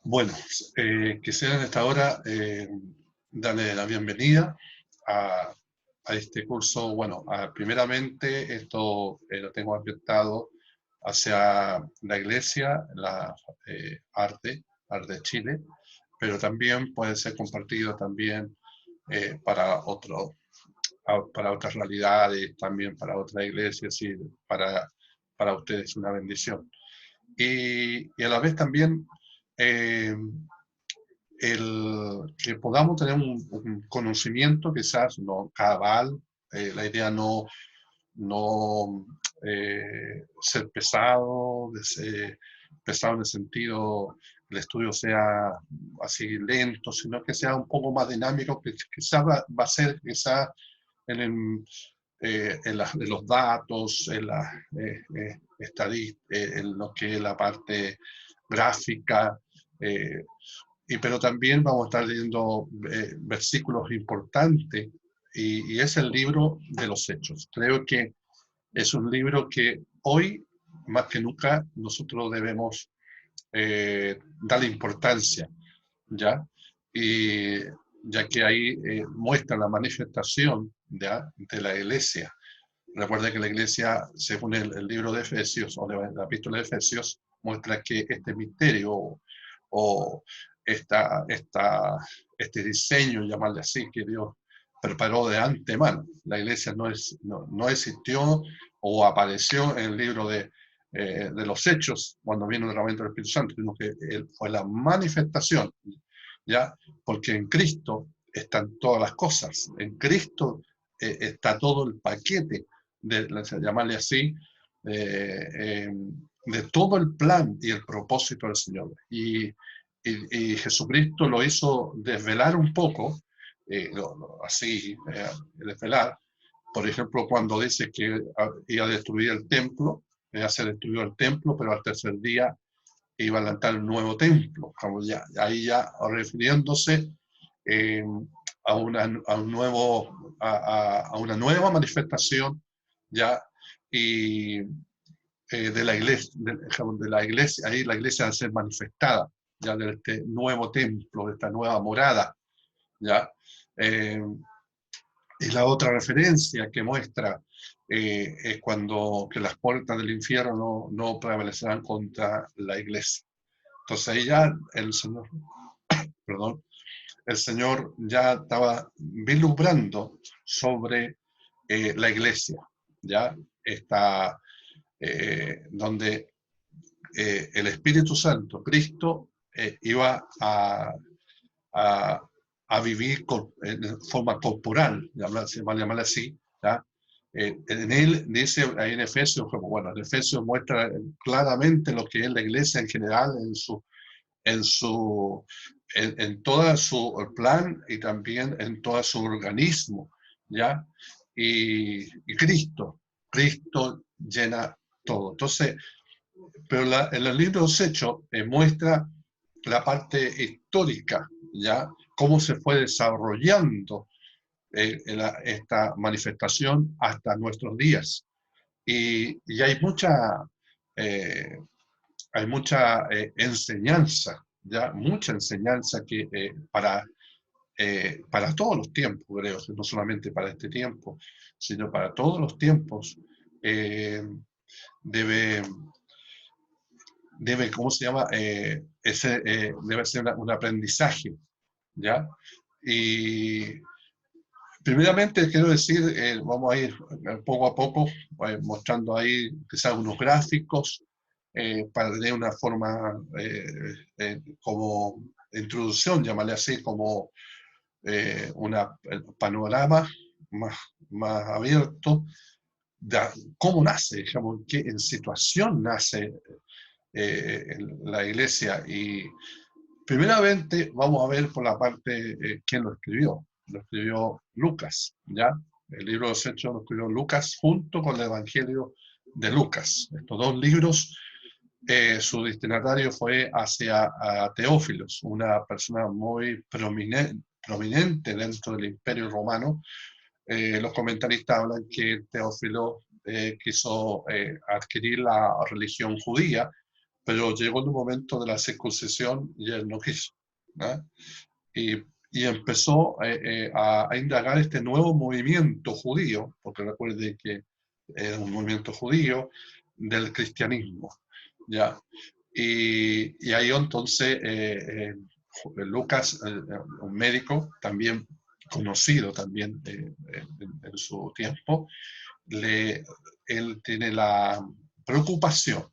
Bueno, quisiera en esta hora darle la bienvenida a, a este curso. Bueno, primeramente esto lo tengo ambientado hacia la Iglesia, la Arte de Chile, pero también puede ser compartido también para otras realidades, también para otras iglesias y para, para ustedes una bendición. Y a la vez también eh, que podamos tener un conocimiento quizás no cabal, la idea no ser pesado, pesado en el sentido el estudio sea así lento, sino que sea un poco más dinámico, que quizás va a ser quizás en, en los datos, en la en lo que es la parte gráfica, eh, pero también vamos a estar leyendo versículos importantes y es el libro de los Hechos. Creo que es un libro que hoy, más que nunca, nosotros debemos darle importancia, ¿ya? Y ya que ahí muestra la manifestación de la iglesia. Recuerda que la iglesia, según el libro de Efesios, o de la epístola de Efesios, muestra que este misterio o este diseño, llamarle así, que Dios preparó de antemano. La iglesia no existió o apareció en el libro de los Hechos cuando vino el momento del Espíritu Santo, sino que fue la manifestación, ¿ya? Porque en Cristo están todas las cosas, en Cristo está todo el paquete, llamarle así, eh, eh, de todo el plan y el propósito del Señor. Y Jesucristo lo hizo desvelar un poco, así, desvelar, por ejemplo, cuando dice que iba a destruir el templo, se destruyó el templo, pero al tercer día iba a levantar un nuevo templo, como ya, ahí ya refiriéndose eh, a un nuevo, a una nueva manifestación ya y de la iglesia, ahí la iglesia va a ser manifestada ya de este nuevo templo, de esta nueva morada, ya. Eh, y la otra referencia que muestra es cuando que las puertas del infierno no prevalecerán contra la iglesia. Entonces ahí ya el Señor, perdón, el Señor ya estaba vislumbrando sobre la iglesia, ya está donde el Espíritu Santo, Cristo, iba a, a vivir en forma corporal, llamarle así, ¿ya? En él dice ahí en Efesios, bueno, en Efesios muestra claramente lo que es la iglesia en general, en su, en toda su plan y también en todo su organismo, ¿ya? Y Cristo llena todo. Entonces, pero en el libro de los Hechos muestra la parte histórica, ¿ya? Cómo se fue desarrollando esta manifestación hasta nuestros días. Y eh, hay mucha enseñanza, ¿ya? Mucha enseñanza que para todos los tiempos, creo, no solamente para este tiempo, sino para todos los tiempos, eh, debe, ¿cómo se llama? Debe ser un aprendizaje, ¿ya? Y primeramente quiero decir, vamos a ir poco a poco mostrando ahí quizás unos gráficos para tener una forma como introducción, llamarle así, como el panorama más, más abierto de cómo nace, digamos, en situación nace la iglesia. Y primeramente vamos a ver por la parte quién lo escribió. Lo escribió Lucas, ¿ya? El libro de los Hechos lo escribió Lucas junto con el Evangelio de Lucas. Estos dos libros, su destinatario fue hacia Teófilos, una persona muy prominente dentro del Imperio Romano. Los comentaristas hablan que Teófilo quiso adquirir la religión judía, pero llegó el momento de la circuncisión y él no quiso, ¿no? Y empezó a indagar este nuevo movimiento judío, porque recuerde que era un movimiento judío del cristianismo, ¿ya? Y ahí entonces Lucas, un médico también conocido también en su tiempo, él tiene la preocupación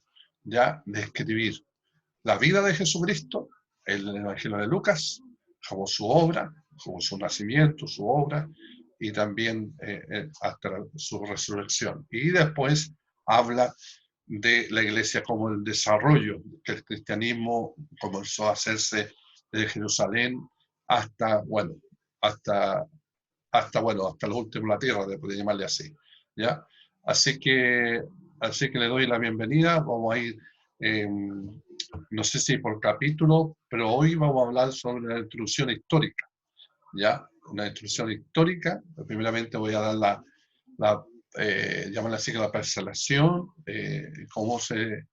ya de escribir la vida de Jesucristo, el Evangelio de Lucas, como su obra, como su nacimiento, su obra, y también hasta su resurrección. Y después habla de la iglesia como el desarrollo, que el cristianismo comenzó a hacerse de Jerusalén hasta, bueno, hasta, hasta los últimos de la tierra, de llamarle así, ¿ya? Así que, así que le doy la bienvenida, vamos a ir, no sé si por capítulo, pero hoy vamos a hablar sobre la introducción histórica, ¿ya? Una introducción histórica, primeramente voy a dar llamarle así, la parcelación, cómo se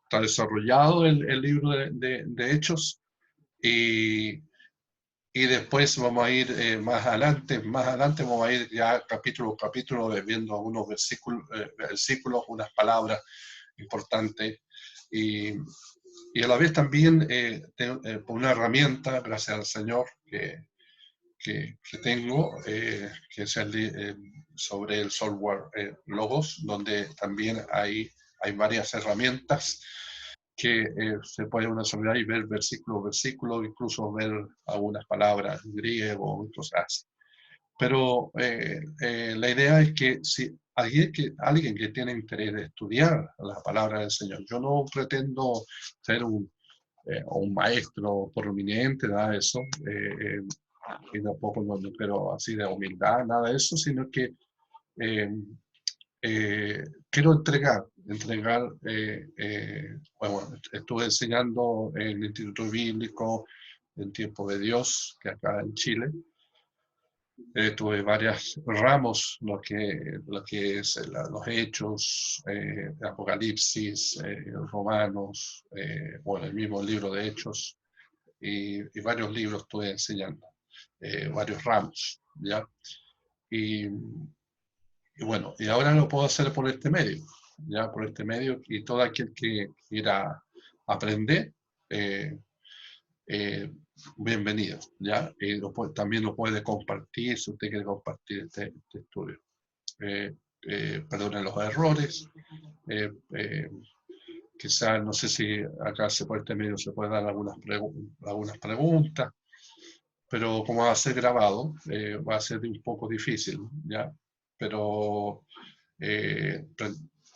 está desarrollado el libro de Hechos, y, y después vamos a ir más adelante vamos a ir ya capítulo por capítulo viendo algunos versículos, unas palabras importantes, y, y a la vez también por una herramienta, gracias al Señor, que tengo, que es sobre el software Logos, donde también hay varias herramientas que se puede una soledad y ver versículo a versículo, incluso ver algunas palabras en griego y cosas así. Pero la idea es que si alguien que tiene interés de estudiar la palabra del Señor, yo no pretendo ser un maestro prominente, nada de eso, y tampoco no quiero así de humildad, nada de eso, sino que eh, quiero entregar, bueno, estuve enseñando en el Instituto Bíblico en Tiempo de Dios, que acá en Chile, tuve varios ramos, lo que es los Hechos, Apocalipsis, Romanos, bueno, el mismo libro de Hechos, y varios libros estuve enseñando, varios ramos, ¿ya? Y, y bueno, y ahora lo puedo hacer por este medio, ya por este medio, y todo aquel que quiera aprender, eh, eh, bienvenido, ya, y también lo puede compartir si usted quiere compartir este estudio. Perdonen los errores, eh, quizás, no sé si acá por este medio se puede dar algunas preguntas, pero como va a ser grabado, va a ser un poco difícil, ¿ya? Pero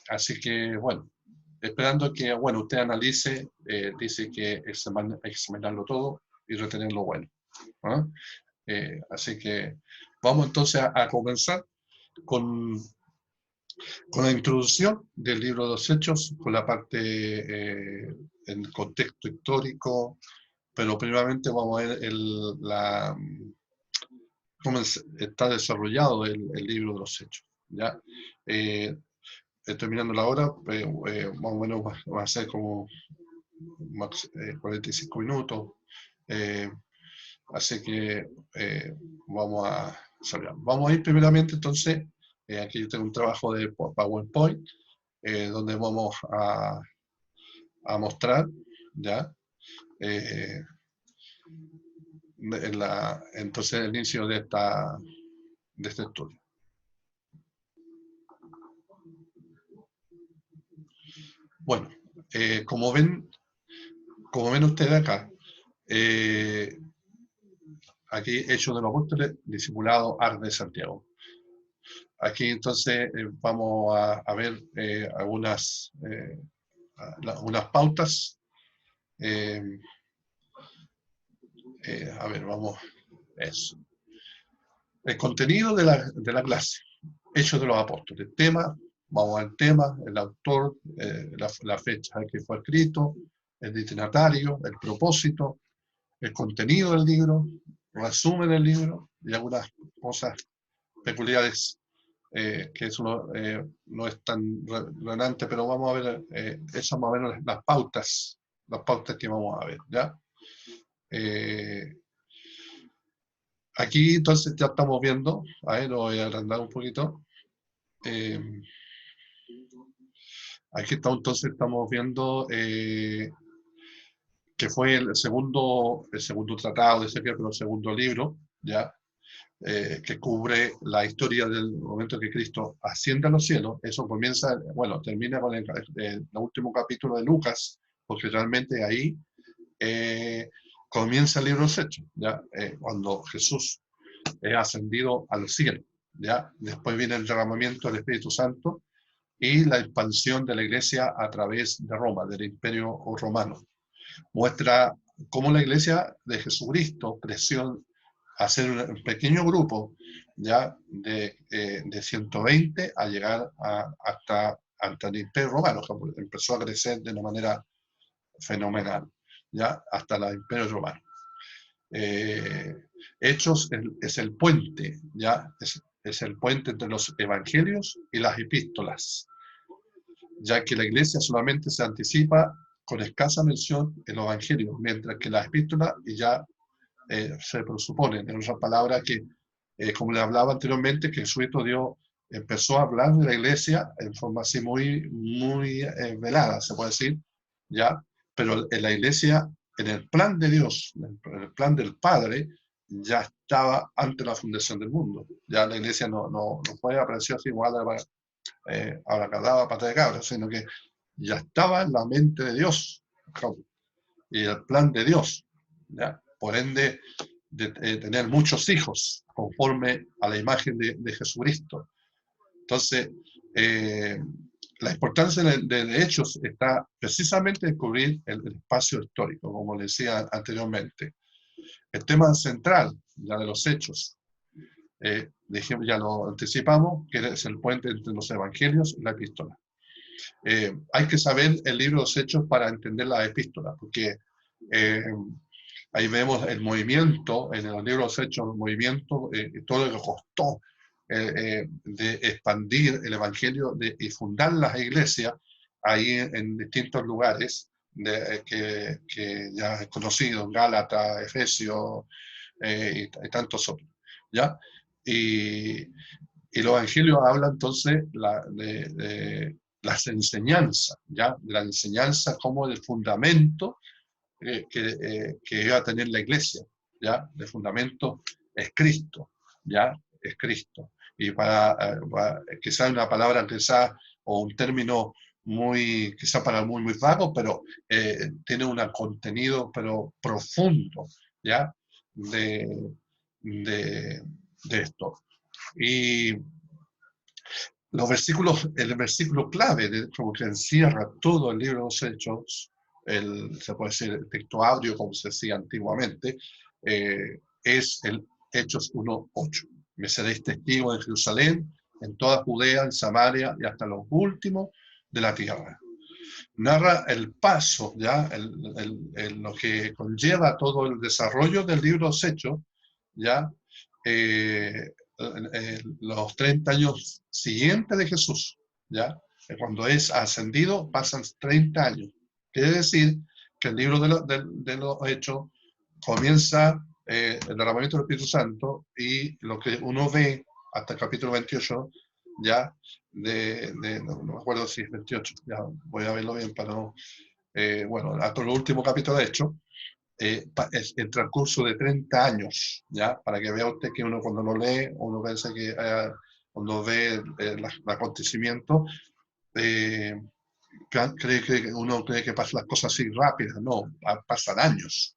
así que, bueno, esperando que, bueno, usted analice, dice que examinarlo todo y retener lo bueno, ¿no? Así que vamos entonces a comenzar con, con la introducción del libro de los Hechos, con la parte en contexto histórico, pero primeramente vamos a ver cómo está desarrollado el libro de los Hechos, ¿ya? Estoy mirando la hora, más o menos va a ser como 45 minutos, eh, así que vamos a salir. Vamos a ir primeramente entonces, aquí yo tengo un trabajo de PowerPoint, donde vamos a mostrar, ¿ya? Eh, entonces el inicio de este estudio. Bueno, como ven ustedes acá, aquí Hechos de los Apóstoles, discipulado Arc de Santiago. Aquí entonces vamos a ver algunas pautas. A ver, vamos, eso. El contenido de la clase, Hechos de los Apóstoles. Tema, vamos al tema, el autor, la fecha en que fue escrito, el destinatario, el propósito, el contenido del libro, resumen del libro y algunas cosas peculiares que eso no es tan relevante, pero vamos a ver esas más o menos las pautas que vamos a ver, ¿ya? Aquí entonces ya estamos viendo, a ver, lo voy a agrandar un poquito. Aquí entonces estamos viendo que fue el segundo tratado de Ezequiel, pero el segundo libro, ¿ya? Que cubre la historia del momento que Cristo asciende a los cielos. Eso comienza, bueno, termina con el último capítulo de Lucas, porque realmente ahí comienza el libro de los Hechos, ¿ya? Cuando Jesús es ascendido al cielo, ¿ya? Después viene el derramamiento del Espíritu Santo y la expansión de la iglesia a través de Roma, del Imperio Romano. Muestra cómo la iglesia de Jesucristo creció a ser un pequeño grupo ya de 120 a llegar hasta el Imperio Romano, que empezó a crecer de una manera fenomenal, ya hasta el Imperio Romano. Hechos es el puente, ya es el puente entre los evangelios y las epístolas, ya que la iglesia solamente se anticipa con escasa mención en los evangelios, mientras que las epístolas ya se presuponen, en otras palabras, que como le hablaba anteriormente, que Jesucristo empezó a hablar de la iglesia en forma así muy velada, se puede decir, ¿ya? Pero en la iglesia, en el plan de Dios, en el plan del Padre, ya estaba antes de la fundación del mundo. Ya la iglesia no fue apareció así igual a la cadaba pata de cabra, sino que ya estaba en la mente de Dios y el plan de Dios, ¿ya? Por ende, de tener muchos hijos conforme a la imagen de Jesucristo. Entonces, la importancia de Hechos está precisamente en cubrir el espacio histórico, como le decía anteriormente. El tema central ya de los Hechos, ya lo anticipamos, que es el puente entre los evangelios y la epístola. Hay que saber el libro de los Hechos para entender la epístola, porque ahí vemos el movimiento, en los libros Hechos, el movimiento, todo lo que costó de expandir el Evangelio y fundar las iglesias ahí en distintos lugares que ya es conocido, Gálatas, Efesios y tantos otros, ¿ya? Y los evangelios hablan entonces de las enseñanzas, ¿ya? De la enseñanza como el fundamento que iba a tener la iglesia, ¿ya? El fundamento es Cristo, ¿ya? Es Cristo. Y para quizá una palabra quizá, o un término quizá para muy vago, pero tiene un contenido pero profundo, ¿ya? De esto. Y el versículo clave, como que encierra todo el libro de los Hechos, se puede decir el texto áureo, como se decía antiguamente, es el Hechos 1:8. Me seréis testigos en Jerusalén, en toda Judea, en Samaria y hasta los últimos de la tierra. Narra el paso, ya lo que conlleva todo el desarrollo del libro de los Hechos, ya los 30 años siguientes de Jesús, ¿ya? Cuando es ascendido pasan 30 años. Quiere decir que el libro de los Hechos comienza el derramamiento del Espíritu Santo y lo que uno ve hasta el capítulo 28, ya, no me acuerdo si es 28, ya voy a verlo bien para no, bueno, hasta el último capítulo de Hechos, es el transcurso de 30 años, ¿ya? Para que vea usted que uno cuando lo lee, uno piensa que cuando ve el acontecimiento, uno cree que pasan las cosas así rápidas, no, pasan años.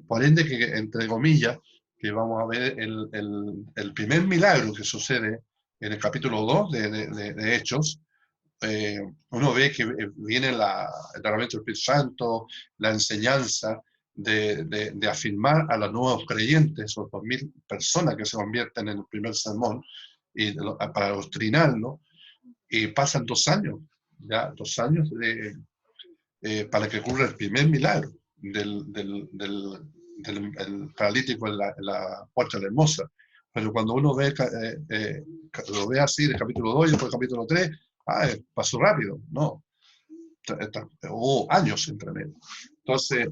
Por ende, que entre comillas, que vamos a ver el primer milagro que sucede en el capítulo 2 de Hechos, uno ve que viene el derramamiento del Espíritu Santo, la enseñanza de afirmar a los nuevos creyentes, esos 2000 personas que se convierten en el primer sermón, y para doctrinarlo, y pasan 2 años, ya 2 años para que ocurra el primer milagro del paralítico en la puerta de la hermosa. pero cuando uno ve, lo ve así, del capítulo 2 y después del capítulo 3, pasó rápido, no, hubo años entre medio. Entonces,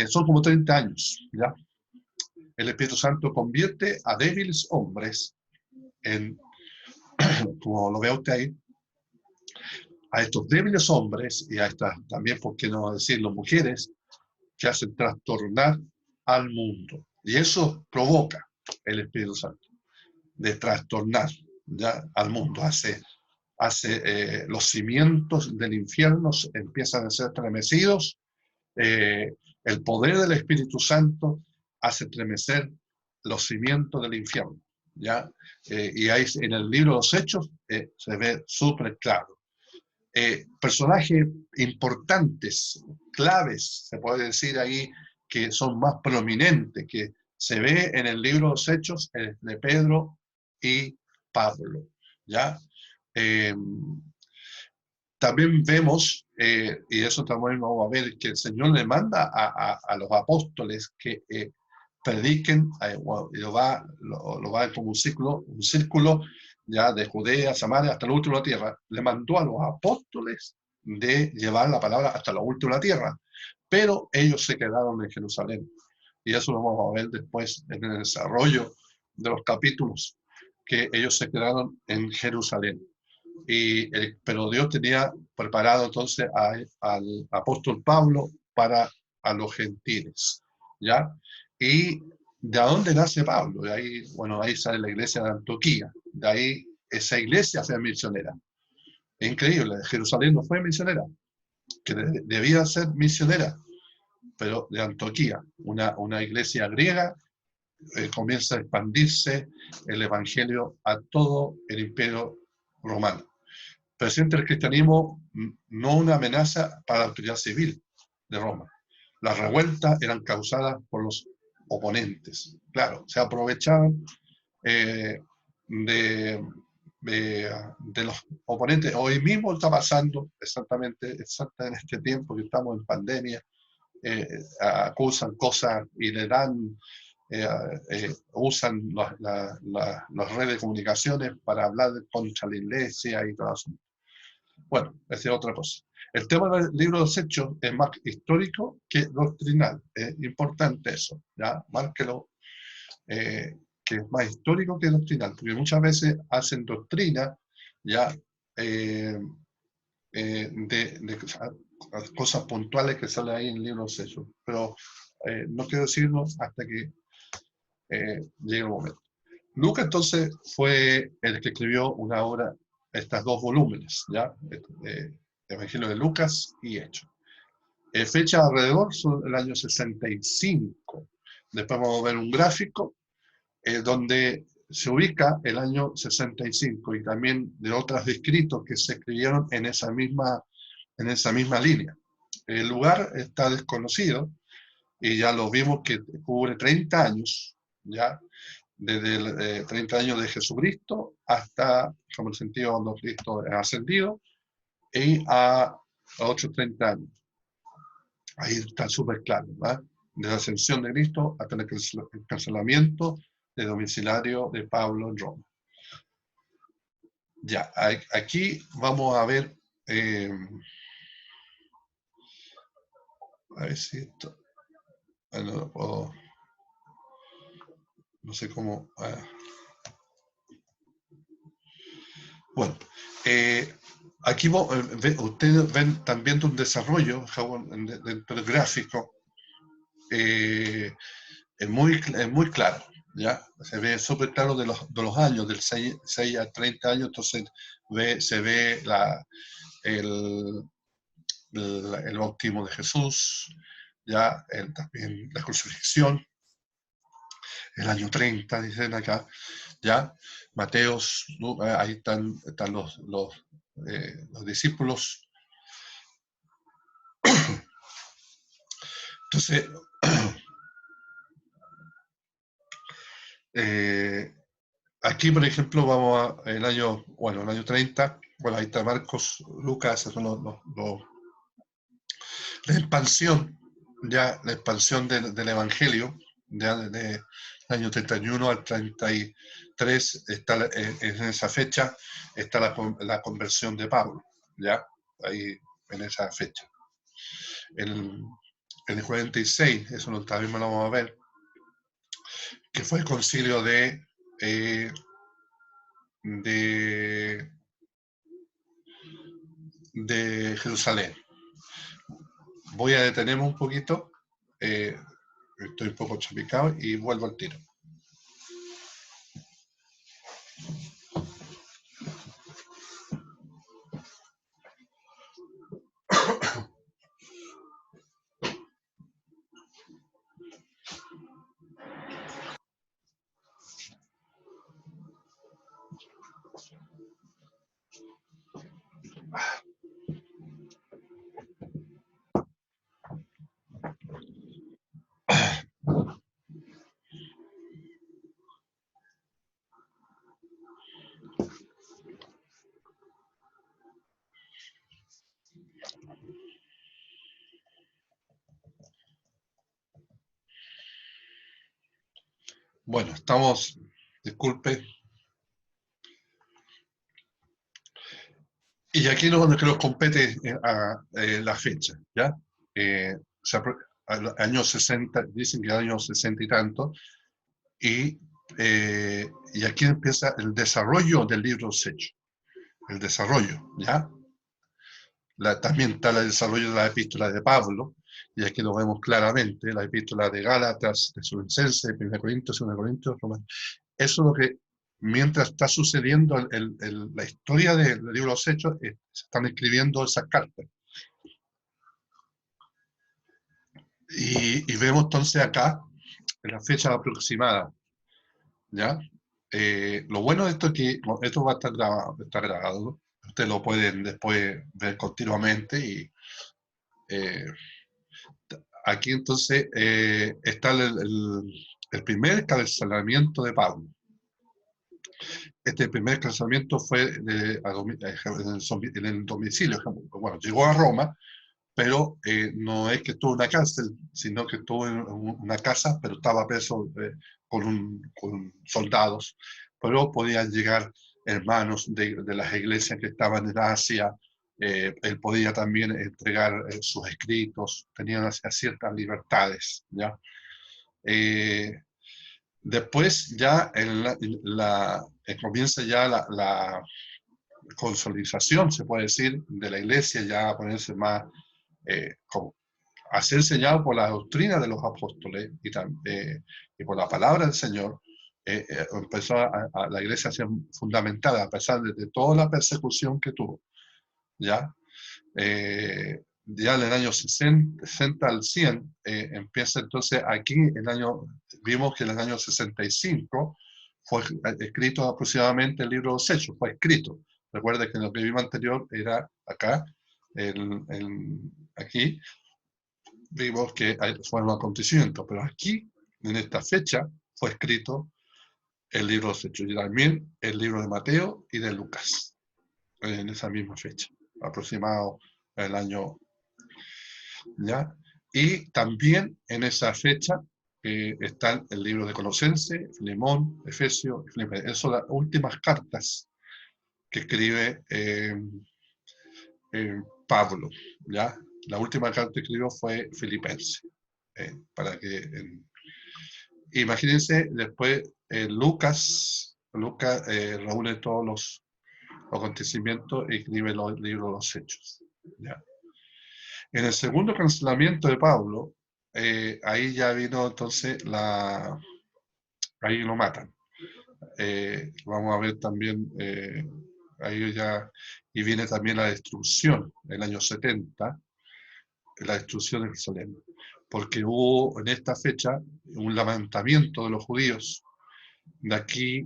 son como 30 años, ¿ya? El Espíritu Santo convierte a débiles hombres en, como lo ve usted ahí, a estos débiles hombres y a estas, también, por qué no decirlo, mujeres, que hacen trastornar al mundo. Y eso provoca el Espíritu Santo, de trastornar ya al mundo. Los cimientos del infierno empiezan a ser estremecidos. El poder del Espíritu Santo hace estremecer los cimientos del infierno. ¿Ya? Y ahí en el libro de los Hechos se ve súper claro. Personajes importantes, claves, se puede decir ahí, que son más prominentes, que se ve en el libro de los Hechos, de Pedro y Pablo. ¿Ya? También vemos, y eso también vamos a ver, que el Señor le manda a los apóstoles que prediquen, lo va como un círculo ya de Judea, Samaria, hasta la última tierra. Le mandó a los apóstoles de llevar la palabra hasta la última tierra, pero ellos se quedaron en Jerusalén. Y eso lo vamos a ver después en el desarrollo de los capítulos, que ellos se quedaron en Jerusalén. Pero Dios tenía preparado entonces al apóstol Pablo para a los gentiles, ¿ya? Y ¿de dónde nace Pablo? De ahí, bueno, ahí sale la iglesia de Antioquía, de ahí esa iglesia fue misionera. Es increíble, Jerusalén no fue misionera, que debía ser misionera, pero de Antioquía, una iglesia griega, comienza a expandirse el evangelio a todo el imperio romano. Presenta el cristianismo no una amenaza para la autoridad civil de Roma. Las revueltas eran causadas por los oponentes. Claro, se aprovechaban de los oponentes. Hoy mismo está pasando exactamente en este tiempo que estamos en pandemia. Acusan cosas y le dan, usan las redes de comunicaciones para hablar contra la iglesia y todo eso. Bueno, esa es otra cosa. El tema del libro de los Hechos es más histórico que doctrinal. Es importante eso, ¿ya? Márquelo, que es más histórico que doctrinal, porque muchas veces hacen doctrina, ¿ya? De cosas puntuales que salen ahí en el libro de los Hechos. Pero no quiero decirlo hasta que llegue el momento. Lucas entonces fue el que escribió una obra, estos dos volúmenes, ¿ya? Evangelio de Lucas y Hechos. Fecha alrededor son el año 65. Después vamos a ver un gráfico donde se ubica el año 65 y también de otros escritos que se escribieron en esa misma línea. El lugar está desconocido y ya lo vimos que cubre 30 años, ¿ya? Desde 30 años de Jesucristo hasta, como el sentido cuando Cristo ha ascendido, y a otros 30 años. Ahí está súper claro, ¿verdad? De la ascensión de Cristo hasta el encarcelamiento de domiciliario de Pablo en Roma. Ya, aquí vamos a ver, a ver si esto, no sé cómo. Bueno, aquí ustedes ven también un desarrollo dentro del gráfico, es muy claro, ¿ya? Se ve súper claro de los años, del 6 a 30 años, entonces se ve el bautismo de Jesús, ¿ya? También la crucifixión, el año 30, dicen acá, ¿ya? Mateos, ahí están los discípulos. Entonces, aquí, por ejemplo, vamos el año 30, bueno, ahí está Marcos, Lucas, son la expansión, ya, la expansión del Evangelio, del año 31 al 33, está, en esa fecha está la conversión de Pablo, ¿ya? Ahí, en esa fecha. En el 46, eso también lo vamos a ver, que fue el concilio eh, de, de Jerusalén. Voy a detenerme un poquito, estoy un poco chapicado y vuelvo al tiro. Bueno, estamos, disculpe, y aquí es donde que nos compete la fecha, ¿ya? Años 60, dicen que años 60 y tanto, y aquí empieza el desarrollo del libro de los Hechos, el desarrollo, ¿ya? También está el desarrollo de la epístola de Pablo, y aquí lo vemos claramente, la epístola de Gálatas, de Tesalonicenses, 1 Corintios, 2 Corintios, Romanos. Eso es lo que, mientras está sucediendo la historia del libro de los Hechos, se están escribiendo esas cartas. Y vemos entonces acá, en la fecha aproximada, ¿ya? Lo bueno de esto es que esto va a estar grabado, está grabado. Ustedes lo pueden después ver continuamente y aquí entonces está el primer encarcelamiento de Pablo. Este primer encarcelamiento fue en el domicilio. Bueno, llegó a Roma, pero no es que estuvo en una cárcel, sino que estuvo en una casa, pero estaba preso con soldados. Pero podían llegar hermanos de las iglesias que estaban en Asia. Él podía también entregar sus escritos, tenían ciertas libertades, ¿ya? Después ya comienza ya la consolidación, se puede decir, de la iglesia, ya a ponerse más, a ser enseñado por la doctrina de los apóstoles y por la palabra del Señor. Empezó la iglesia a ser fundamentada a pesar de toda la persecución que tuvo, ¿ya? Ya en el año 60 al 100, empieza entonces aquí, vimos que en el año 65 fue escrito aproximadamente el libro de los Hechos, fue escrito. Recuerda que en el que vimos anterior era acá, aquí, vimos que fue un acontecimiento, pero aquí, en esta fecha, fue escrito el libro de los Hechos, y también el libro de Mateo y de Lucas, en esa misma fecha, aproximado el año, ¿ya? Y también en esa fecha está el libro de Colosenses, Filemón, Efesios, esas son las últimas cartas que escribe Pablo, ¿ya? La última carta que escribió fue Filipenses, para que imagínense, después Lucas reúne todos los acontecimientos y escribe los libros de los Hechos, ¿ya? En el segundo cancelamiento de Pablo, ahí ya vino entonces ahí lo matan. Vamos a ver también, ahí ya, y viene también la destrucción, en el año 70, la destrucción de Jerusalén, porque hubo en esta fecha un levantamiento de los judíos de aquí,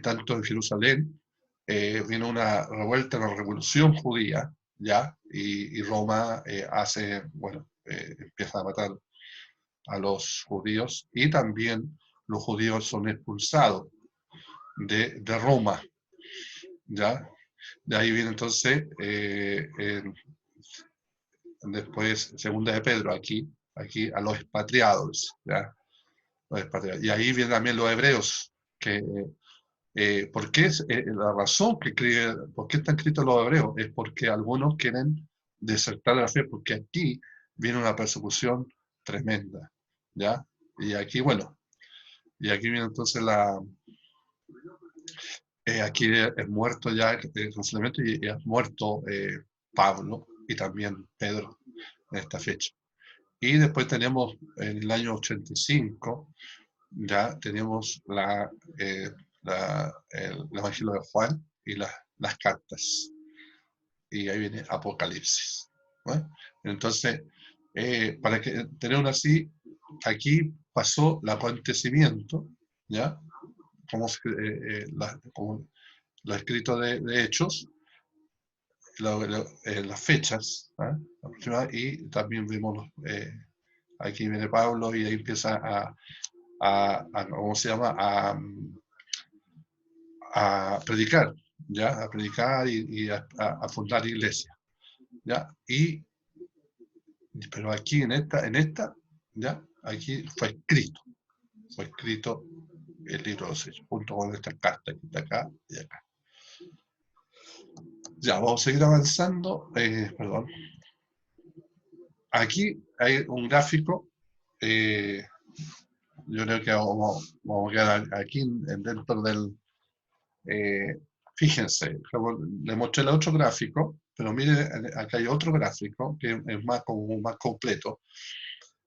tanto en Jerusalén, vino una revuelta, una revolución judía, ¿ya? Y Roma empieza a matar a los judíos, y también los judíos son expulsados de Roma, ¿ya? De ahí viene entonces, después, segunda de Pedro, aquí a los expatriados, ¿ya? Y ahí vienen también los hebreos, que ¿por qué la razón por qué están escritos los hebreos? Es porque algunos quieren desertar de la fe, porque aquí viene una persecución tremenda, ¿ya? Y aquí, bueno, y aquí viene entonces aquí es muerto ya Jerusalén y es muerto Pablo y también Pedro en esta fecha. Y después tenemos en el año 85, ya tenemos el Evangelio de Juan y las cartas. Y ahí viene Apocalipsis, ¿no? Entonces, para que tener una así, aquí pasó el acontecimiento, ¿ya? Como lo escrito de Hechos, las fechas, ¿eh? Y también vimos, aquí viene Pablo y ahí empieza ¿cómo se llama? A predicar, ¿ya? A predicar y a fundar iglesia, ¿ya? Pero aquí en esta, ¿ya? Aquí fue escrito el libro de los Hechos, junto con esta carta que está acá y acá. Ya, vamos a seguir avanzando, perdón. Aquí hay un gráfico, yo creo que vamos a quedar aquí dentro del, fíjense, le mostré el otro gráfico, pero mire, acá hay otro gráfico que es como más completo.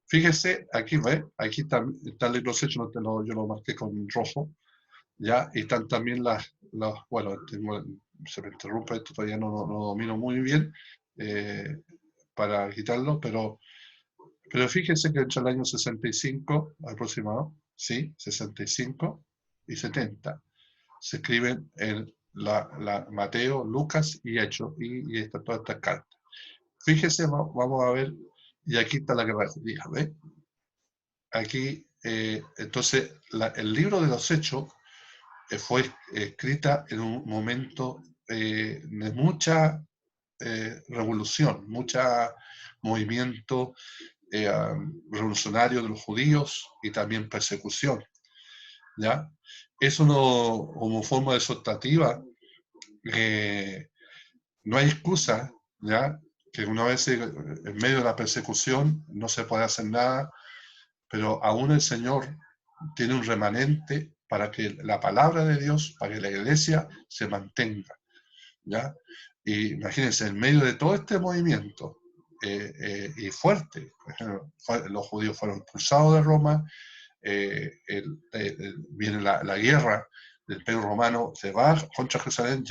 Fíjense, aquí ve, aquí está el libro Hechos, yo lo marqué con rojo, ¿ya? Y están también bueno, se me interrumpe esto, todavía no lo domino muy bien para quitarlo, pero fíjense que entre el año 65 aproximado, sí, 65 y 70, se escriben en Mateo, Lucas y Hechos, y está toda esta carta. Fíjese, vamos a ver, y aquí está la guerra judía, ¿ve? Aquí, entonces, el libro de los Hechos fue escrita en un momento de mucha revolución, mucho movimiento revolucionario de los judíos y también persecución, ¿ya? Eso no, como forma exhortativa, no hay excusa, ¿ya? Que una vez en medio de la persecución no se puede hacer nada, pero aún el Señor tiene un remanente para que la palabra de Dios, para que la iglesia se mantenga, ¿ya? Y imagínense, en medio de todo este movimiento, y fuerte, por ejemplo, los judíos fueron expulsados de Roma, viene la guerra del Imperio Romano, se va contra Jerusalén,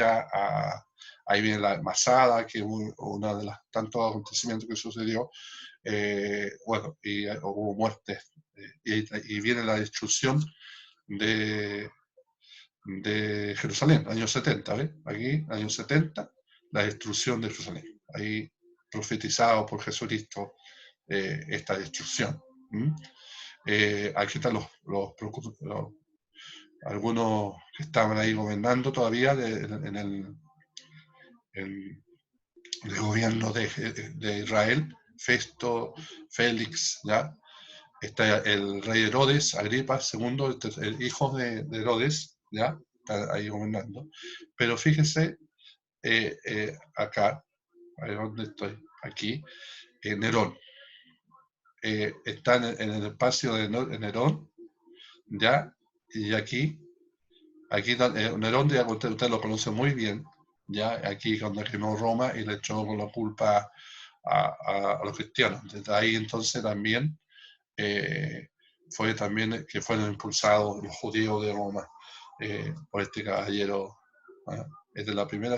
ahí viene la Masada, que es uno de los tantos acontecimientos que sucedió, bueno, y hubo muertes, y viene la destrucción de Jerusalén, años 70, ¿ves? Aquí, años 70, la destrucción de Jerusalén. Ahí profetizado por Jesucristo esta destrucción. Aquí están algunos que estaban ahí gobernando todavía en el gobierno de Israel, Festo, Félix, ¿ya? Está el rey Herodes, Agripa II, el hijo de Herodes, ¿ya? Está ahí gobernando. Pero fíjese acá, a ver dónde estoy, aquí, Nerón. Está en el espacio de Nerón, ¿ya? Y aquí Nerón, ya usted lo conoce muy bien, ¿ya? Aquí cuando quemó Roma y le echó con la culpa a los cristianos. Desde ahí entonces también fue también que fueron impulsados los judíos de Roma por este caballero. Es de la primera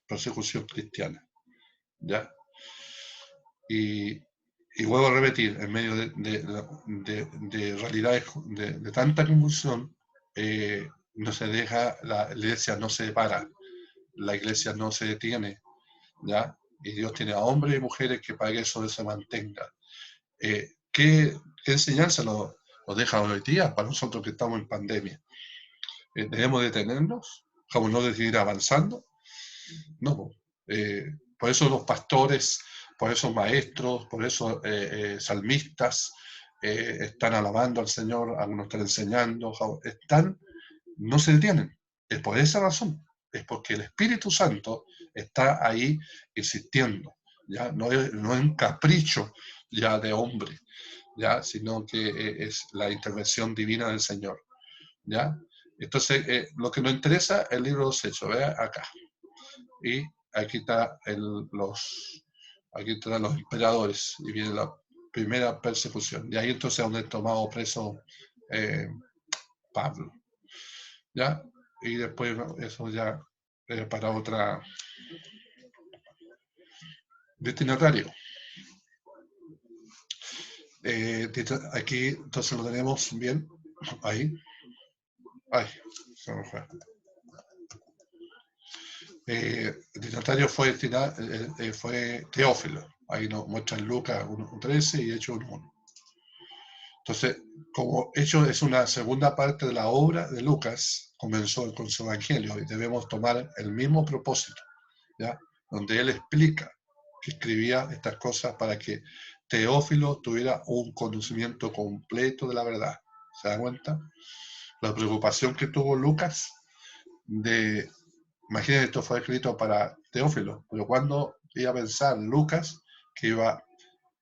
persecución cristiana, ¿ya? Y, vuelvo a repetir, en medio de realidades de tanta convulsión, no se deja, la iglesia no se para, la iglesia no se detiene, ¿ya? Y Dios tiene a hombres y mujeres que para que eso se mantenga. ¿Qué enseñanza nos deja hoy día para nosotros que estamos en pandemia? ¿Debemos detenernos? ¿Cómo no de seguir avanzando? No. Por eso los pastores, por esos maestros, por esos salmistas, están alabando al Señor, algunos están enseñando, no se detienen. Es por esa razón, es porque el Espíritu Santo está ahí insistiendo, ¿ya? No es un capricho ya de hombre, ¿ya? Sino que es la intervención divina del Señor, ¿ya? Entonces, lo que nos interesa es el libro de los Hechos, vea acá. Y aquí aquí están los emperadores y viene la primera persecución. Y ahí entonces es donde es tomado preso Pablo, ¿ya? Y después eso ya para otra destinatario. Aquí entonces lo tenemos bien, ahí. Ay, se me fue. El destinatario fue Teófilo. Ahí nos muestran Lucas 1:13 y Hechos 1:1. Entonces, como Hechos es una segunda parte de la obra de Lucas, comenzó con su evangelio y debemos tomar el mismo propósito, ¿ya? Donde él explica que escribía estas cosas para que Teófilo tuviera un conocimiento completo de la verdad. ¿Se da cuenta? La preocupación que tuvo Lucas imagínense, esto fue escrito para Teófilo, pero cuando iba a pensar Lucas que iba a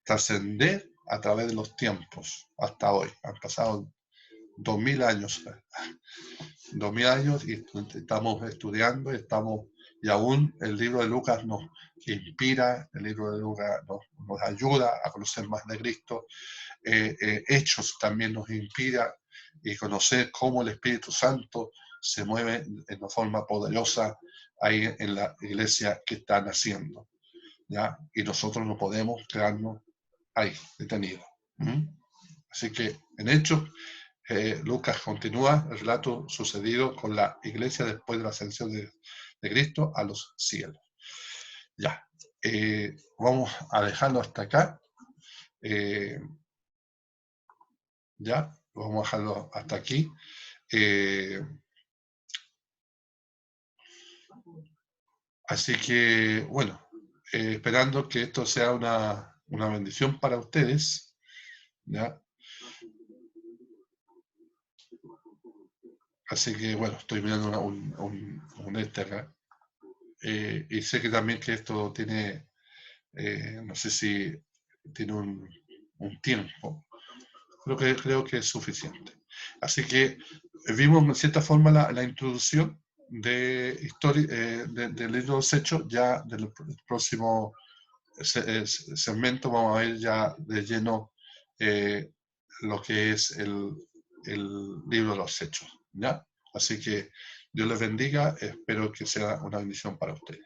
trascender a través de los tiempos hasta hoy. Han pasado 2000 años. 2000 años y estamos estudiando, y aún el libro de Lucas nos inspira, el libro de Lucas nos ayuda a conocer más de Cristo. Hechos también nos inspira y conocer cómo el Espíritu Santo se mueve en una forma poderosa ahí en la iglesia que está naciendo, ¿ya? Y nosotros no podemos quedarnos ahí, detenidos. Así que en Hechos, Lucas continúa el relato sucedido con la iglesia después de la ascensión de Cristo a los cielos. Ya, vamos a dejarlo hasta acá. Ya, vamos a dejarlo hasta aquí. Así que, bueno, esperando que esto sea una bendición para ustedes, ¿ya? Así que, bueno, estoy mirando un este acá. Y sé que también que esto tiene, no sé si tiene un tiempo. Creo que es suficiente. Así que vimos en cierta forma la introducción de historia del libro de los Hechos. Ya del próximo segmento vamos a ver ya de lleno lo que es el libro de los Hechos, ¿ya? Así que Dios les bendiga, espero que sea una bendición para ustedes.